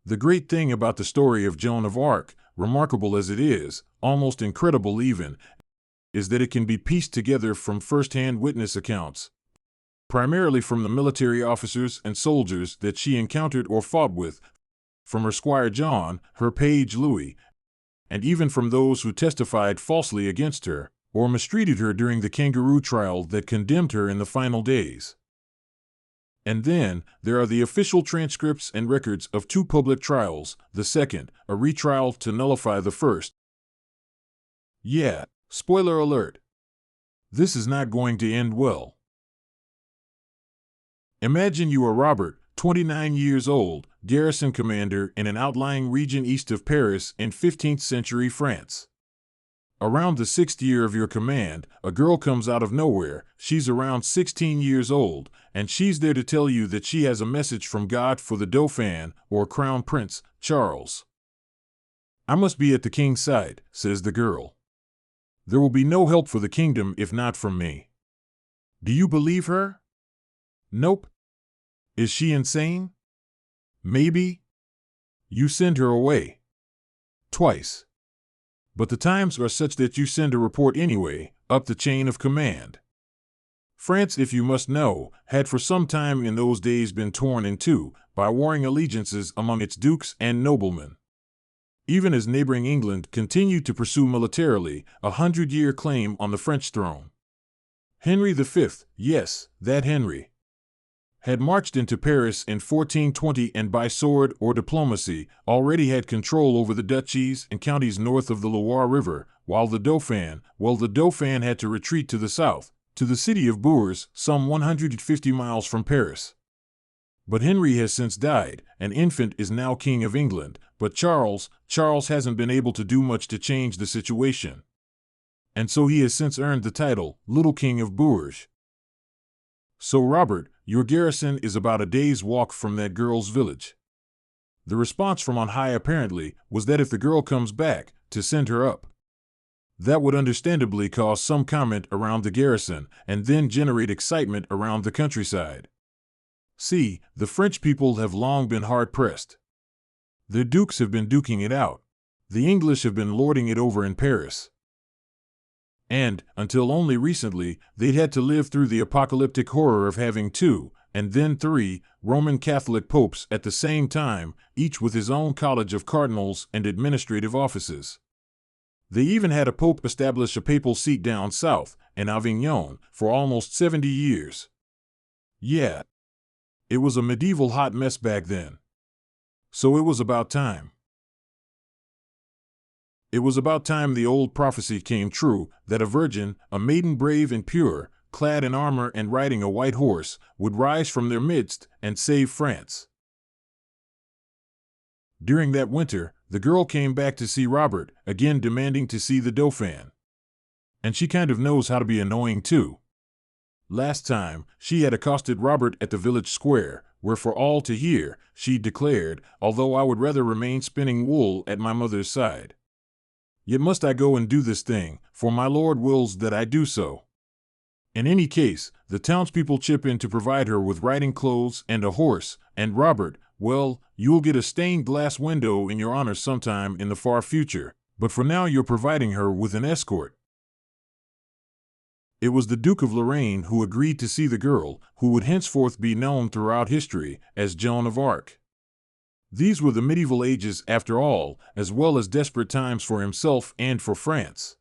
The great thing about the story of Joan of Arc, remarkable as it is, almost incredible even, is that it can be pieced together from first-hand witness accounts, primarily from the military officers and soldiers that she encountered or fought with, from her squire John, her page Louis, and even from those who testified falsely against her, or mistreated her during the kangaroo trial that condemned her in the final days. And then, there are the official transcripts and records of two public trials, the second, a retrial to nullify the first. Yeah, spoiler alert. This is not going to end well. Imagine you are Robert, 29 years old, garrison commander in an outlying region east of Paris in 15th century France. Around the 6th year of your command, a girl comes out of nowhere. She's around 16 years old, and she's there to tell you that she has a message from God for the Dauphin, or Crown Prince, Charles. I must be at the king's side, says the girl. There will be no help for the kingdom if not from me. Do you believe her? Nope. Is she insane? Maybe. You send her away. Twice. But the times are such that you send a report anyway, up the chain of command. France, if you must know, had for some time in those days been torn in two by warring allegiances among its dukes and noblemen. Even as neighboring England continued to pursue militarily a 100-year claim on the French throne. Henry V, yes, that Henry, had marched into Paris in 1420 and by sword or diplomacy already had control over the duchies and counties north of the Loire River, while the Dauphin had to retreat to the south, to the city of Bourges, some 150 miles from Paris. But Henry has since died, an infant is now King of England, but Charles hasn't been able to do much to change the situation. And so he has since earned the title, Little King of Bourges. So Robert, your garrison is about a day's walk from that girl's village. The response from on high apparently was that if the girl comes back, to send her up. That would understandably cause some comment around the garrison and then generate excitement around the countryside. See, the French people have long been hard-pressed. Their dukes have been duking it out. The English have been lording it over in Paris. And, until only recently, they'd had to live through the apocalyptic horror of having 2, and then 3, Roman Catholic popes at the same time, each with his own college of cardinals and administrative offices. They even had a pope establish a papal seat down south, in Avignon, for almost 70 years. Yeah. It was a medieval hot mess back then. So it was about time. It was about time the old prophecy came true, that a virgin, a maiden brave and pure, clad in armor and riding a white horse, would rise from their midst and save France. During that winter, the girl came back to see Robert, again demanding to see the Dauphin. And she kind of knows how to be annoying too. Last time, she had accosted Robert at the village square, where for all to hear, she declared, although I would rather remain spinning wool at my mother's side. Yet must I go and do this thing, for my lord wills that I do so. In any case, the townspeople chip in to provide her with riding clothes and a horse, and Robert, well, you'll get a stained glass window in your honor sometime in the far future, but for now you're providing her with an escort. It was the Duke of Lorraine who agreed to see the girl, who would henceforth be known throughout history as Joan of Arc. These were the medieval ages after all, as well as desperate times for himself and for France.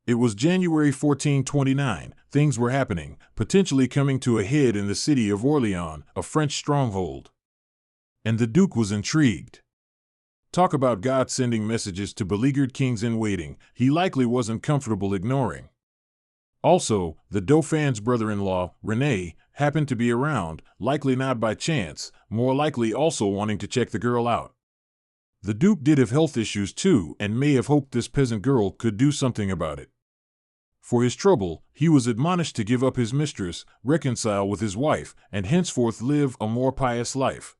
It was January 1429, things were happening, potentially coming to a head in the city of Orléans, a French stronghold. And the Duke was intrigued. Talk about God sending messages to beleaguered kings in waiting, he likely wasn't comfortable ignoring. Also, the Dauphin's brother-in-law, René, happened to be around, likely not by chance, more likely also wanting to check the girl out. The Duke did have health issues too and may have hoped this peasant girl could do something about it. For his trouble, he was admonished to give up his mistress, reconcile with his wife, and henceforth live a more pious life.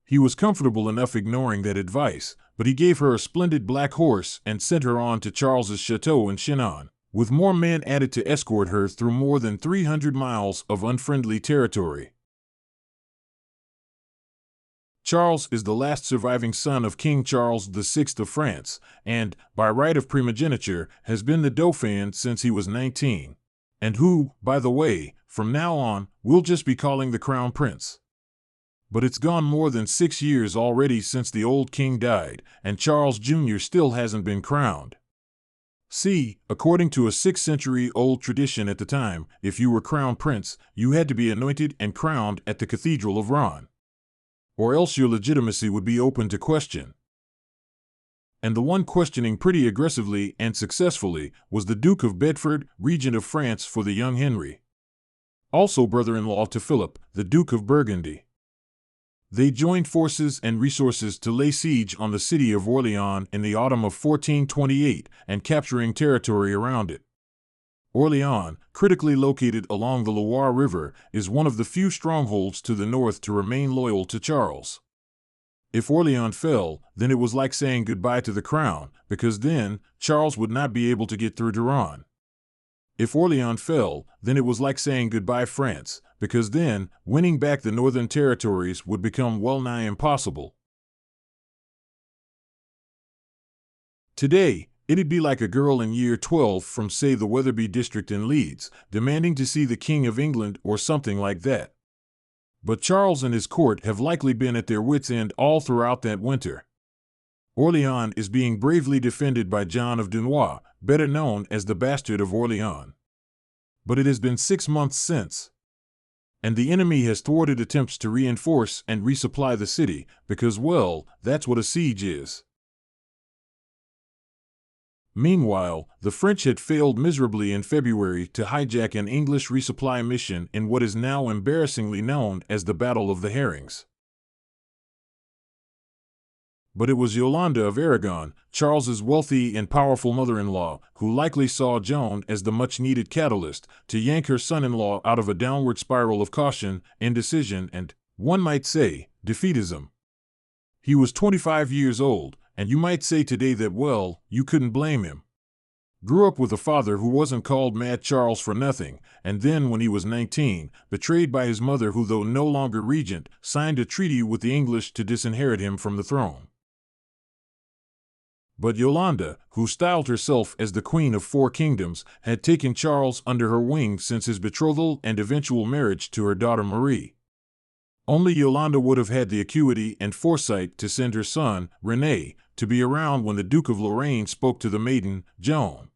He was comfortable enough ignoring that advice, but he gave her a splendid black horse and sent her on to Charles's chateau in Chinon, with more men added to escort her through more than 300 miles of unfriendly territory. Charles is the last surviving son of King Charles VI of France, and, by right of primogeniture, has been the Dauphin since he was 19. And who, by the way, from now on, we'll just be calling the Crown Prince. But it's gone more than 6 years already since the old king died, and Charles Jr. still hasn't been crowned. See, according to a 6th-century-old tradition at the time, if you were crown prince, you had to be anointed and crowned at the Cathedral of Rouen, or else your legitimacy would be open to question. And the one questioning pretty aggressively and successfully was the Duke of Bedford, regent of France for the young Henry, also brother-in-law to Philip, the Duke of Burgundy. They joined forces and resources to lay siege on the city of Orléans in the autumn of 1428 and capturing territory around it. Orléans, critically located along the Loire River, is one of the few strongholds to the north to remain loyal to Charles. If Orléans fell, then it was like saying goodbye to the crown, because then Charles would not be able to get through to Rouen. If Orléans fell, then it was like saying goodbye France, because then winning back the northern territories would become well-nigh impossible. Today, it'd be like a girl in year 12 from, say, the Wetherby district in Leeds, demanding to see the King of England or something like that. But Charles and his court have likely been at their wits' end all throughout that winter. Orléans is being bravely defended by John of Dunois, better known as the Bastard of Orléans. But it has been 6 months since, and the enemy has thwarted attempts to reinforce and resupply the city, because, well, that's what a siege is. Meanwhile, the French had failed miserably in February to hijack an English resupply mission in what is now embarrassingly known as the Battle of the Herrings. But it was Yolande of Aragon, Charles's wealthy and powerful mother-in-law, who likely saw Joan as the much-needed catalyst to yank her son-in-law out of a downward spiral of caution, indecision, and, one might say, defeatism. He was 25 years old, and you might say today that, well, you couldn't blame him. Grew up with a father who wasn't called Mad Charles for nothing, and then when he was 19, betrayed by his mother who, though no longer regent, signed a treaty with the English to disinherit him from the throne. But Yolande, who styled herself as the Queen of 4 Kingdoms, had taken Charles under her wing since his betrothal and eventual marriage to her daughter Marie. Only Yolande would have had the acuity and foresight to send her son, René, to be around when the Duke of Lorraine spoke to the maiden, Joan.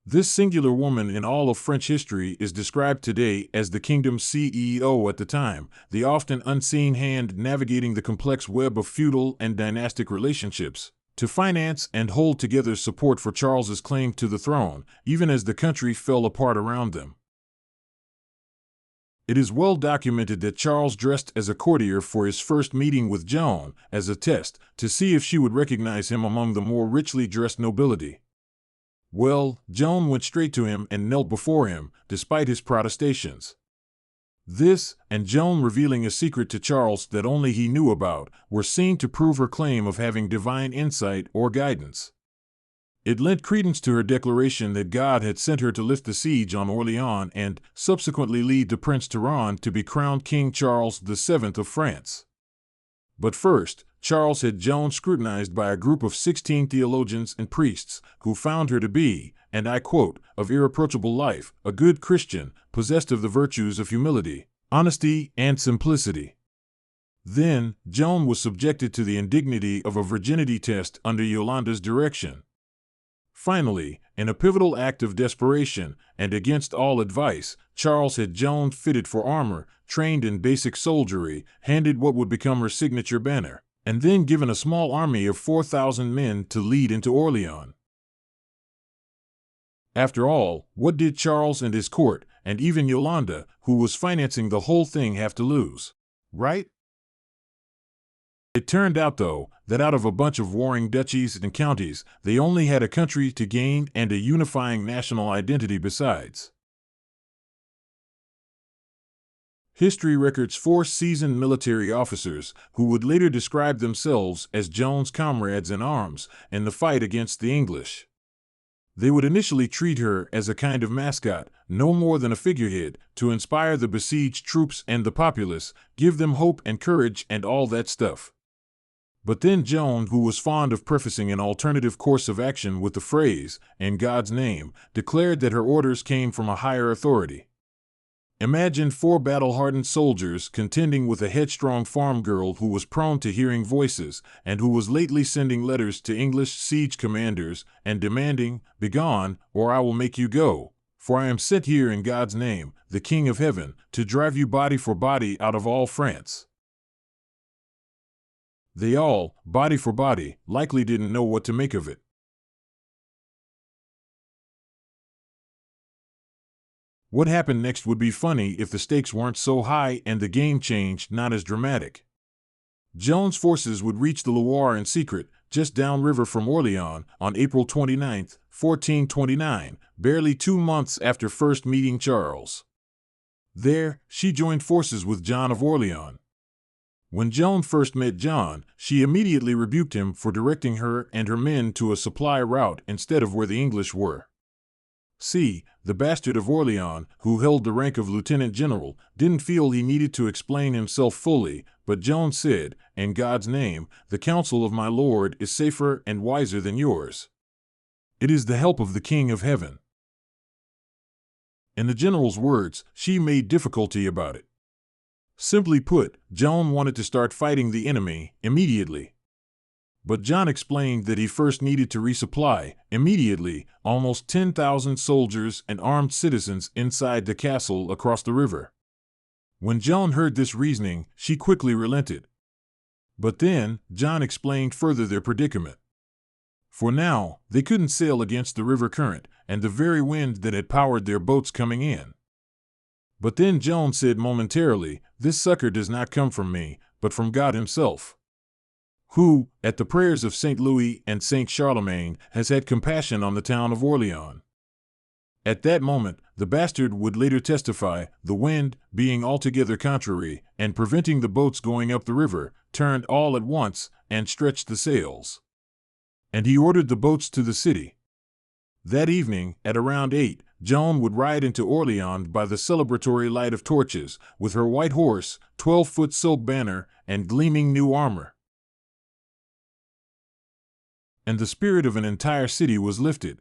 This singular woman in all of French history is described today as the kingdom's CEO at the time, the often unseen hand navigating the complex web of feudal and dynastic relationships to finance and hold together support for Charles's claim to the throne, even as the country fell apart around them. It is well documented that Charles dressed as a courtier for his first meeting with Joan, as a test, to see if she would recognize him among the more richly dressed nobility. Well, Joan went straight to him and knelt before him, despite his protestations. This, and Joan revealing a secret to Charles that only he knew about, were seen to prove her claim of having divine insight or guidance. It lent credence to her declaration that God had sent her to lift the siege on Orléans and subsequently lead the Prince to Rouen to be crowned King Charles VII of France. But first, Charles had Joan scrutinized by a group of 16 theologians and priests, who found her to be, and I quote, of irreproachable life, a good Christian, possessed of the virtues of humility, honesty, and simplicity. Then, Joan was subjected to the indignity of a virginity test under Yolande's direction. Finally, in a pivotal act of desperation, and against all advice, Charles had Joan fitted for armor, trained in basic soldiery, handed what would become her signature banner, and then given a small army of 4,000 men to lead into Orléans. After all, what did Charles and his court, and even Yolande, who was financing the whole thing, have to lose? Right? It turned out, though, that out of a bunch of warring duchies and counties, they only had a country to gain and a unifying national identity besides. History records 4 seasoned military officers, who would later describe themselves as Joan's comrades in arms, in the fight against the English. They would initially treat her as a kind of mascot, no more than a figurehead, to inspire the besieged troops and the populace, give them hope and courage and all that stuff. But then Joan, who was fond of prefacing an alternative course of action with the phrase, "in God's name," declared that her orders came from a higher authority. Imagine 4 battle-hardened soldiers contending with a headstrong farm girl who was prone to hearing voices and who was lately sending letters to English siege commanders and demanding, "Begone, or I will make you go, for I am sent here in God's name, the King of Heaven, to drive you body for body out of all France." They all, body for body, likely didn't know what to make of it. What happened next would be funny if the stakes weren't so high and the game changed not as dramatic. Joan's forces would reach the Loire in secret, just downriver from Orléans, on April 29, 1429, barely 2 months after first meeting Charles. There, she joined forces with John of Orleans. When Joan first met John, she immediately rebuked him for directing her and her men to a supply route instead of where the English were. See, the bastard of Orleans, who held the rank of lieutenant general, didn't feel he needed to explain himself fully, but Joan said, "In God's name, the counsel of my lord is safer and wiser than yours. It is the help of the King of Heaven." In the general's words, she made difficulty about it. Simply put, Joan wanted to start fighting the enemy immediately. But John explained that he first needed to resupply, immediately, almost 10,000 soldiers and armed citizens inside the castle across the river. When Joan heard this reasoning, she quickly relented. But then, John explained further their predicament. For now, they couldn't sail against the river current, and the very wind that had powered their boats coming in. But then Joan said momentarily, "This succor does not come from me, but from God himself, who, at the prayers of St. Louis and St. Charlemagne, has had compassion on the town of Orleans." At that moment, the bastard would later testify, the wind, being altogether contrary, and preventing the boats going up the river, turned all at once, and stretched the sails. And he ordered the boats to the city. That evening, at around 8, Joan would ride into Orleans by the celebratory light of torches, with her white horse, 12-foot silk banner, and gleaming new armor. And the spirit of an entire city was lifted.